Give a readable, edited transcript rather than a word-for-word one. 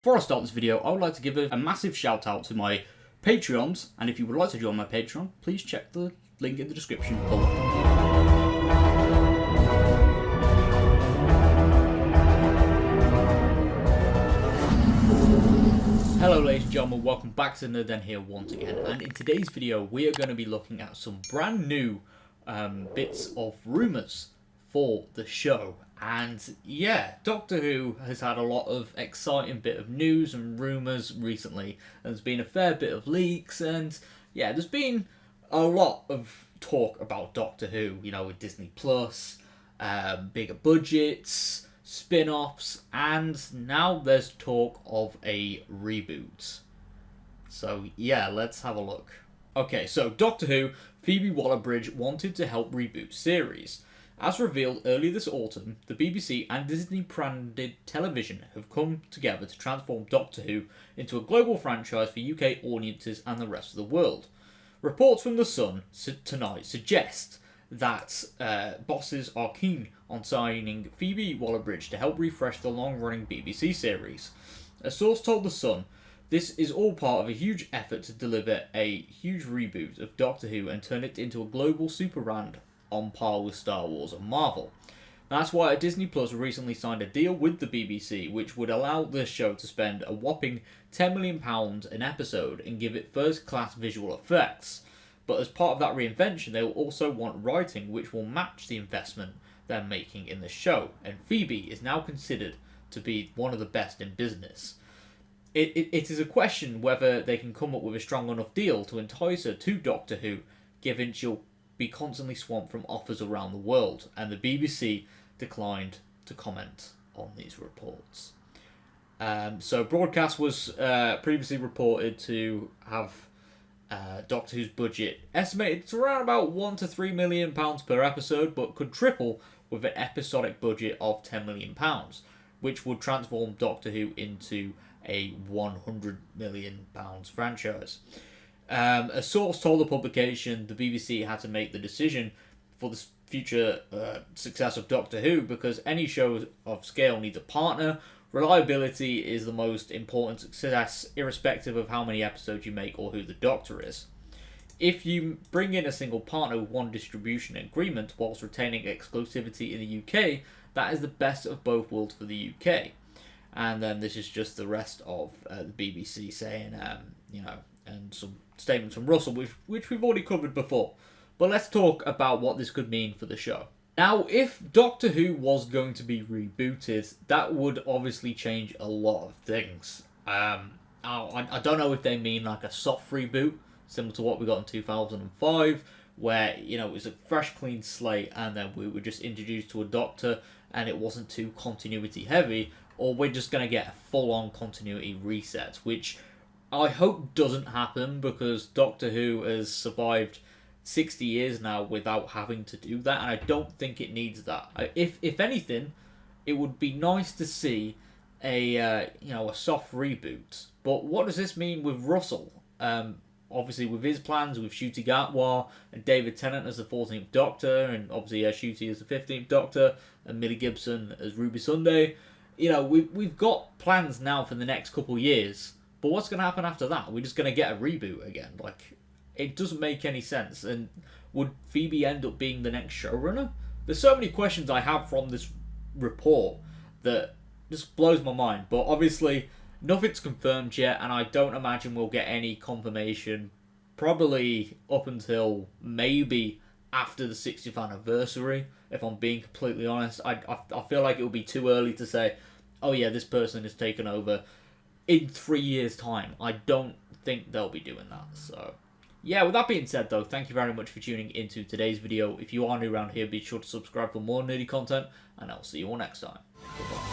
Before I start this video, I would like to give a massive shout out to my Patreons, and if you would like to join my Patreon, please check the link in the description below. Hello ladies and gentlemen, welcome back to Nerden here once again, and in today's video we are going to be looking at some brand new bits of rumours for the show. And yeah, Doctor Who has had a lot of exciting bit of news and rumours recently. There's been a fair bit of leaks, and yeah, there's been a lot of talk about Doctor Who, you know, with Disney Plus, bigger budgets, spin-offs, and now there's talk of a reboot. So yeah, let's have a look. Okay, so Doctor Who, Phoebe Waller-Bridge wanted to help reboot series. As revealed earlier this autumn, the BBC and Disney-branded television have come together to transform Doctor Who into a global franchise for UK audiences and the rest of the world. Reports from The Sun tonight suggest that bosses are keen on signing Phoebe Waller-Bridge to help refresh the long-running BBC series. A source told The Sun, "This is all part of a huge effort to deliver a huge reboot of Doctor Who and turn it into a global super brand on par with Star Wars and Marvel. That's why Disney Plus recently signed a deal with the BBC which would allow the show to spend a whopping £10 million an episode and give it first-class visual effects. But as part of that reinvention, they will also want writing which will match the investment they're making in the show, and Phoebe is now considered to be one of the best in business. It is a question whether they can come up with a strong enough deal to entice her to Doctor Who, given she'll be constantly swamped from offers around the world, and the BBC declined to comment on these reports. So broadcast was previously reported to have Doctor Who's budget estimated to around about £1 to £3 million per episode, but could triple with an episodic budget of £10 million, which would transform Doctor Who into a £100 million franchise. A source told the publication the BBC had to make the decision for the future success of Doctor Who because any show of scale needs a partner. Reliability is the most important success, irrespective of how many episodes you make or who the Doctor is. If you bring in a single partner with one distribution agreement whilst retaining exclusivity in the UK, that is the best of both worlds for the UK. And then this is just the rest of the BBC saying, and some statements from Russell, which we've already covered before. But let's talk about what this could mean for the show. Now, if Doctor Who was going to be rebooted, that would obviously change a lot of things. I don't know if they mean like a soft reboot, similar to what we got in 2005, where, you know, it was a fresh, clean slate, and then we were just introduced to a Doctor, and it wasn't too continuity heavy, or we're just going to get a full-on continuity reset, which I hope doesn't happen, because Doctor Who has survived 60 years now without having to do that, and I don't think it needs that. If anything, it would be nice to see a soft reboot. But what does this mean with Russell? Obviously, with his plans with Ncuti Gatwa and David Tennant as the 14th Doctor, and obviously Ncuti as the 15th Doctor, and Millie Gibson as Ruby Sunday, you know, we've got plans now for the next couple of years. But what's going to happen after that? We're just going to get a reboot again. Like, it doesn't make any sense. And would Phoebe end up being the next showrunner? There's so many questions I have from this report that just blows my mind. But obviously, nothing's confirmed yet, and I don't imagine we'll get any confirmation probably up until maybe after the 60th anniversary, if I'm being completely honest. I feel like it would be too early to say, oh yeah, this person is taken over in 3 years' time. I don't think they'll be doing that. So yeah, with that being said though, thank you very much for tuning into today's video. If you are new around here, be sure to subscribe for more nerdy content, and I'll see you all next time. Bye-bye.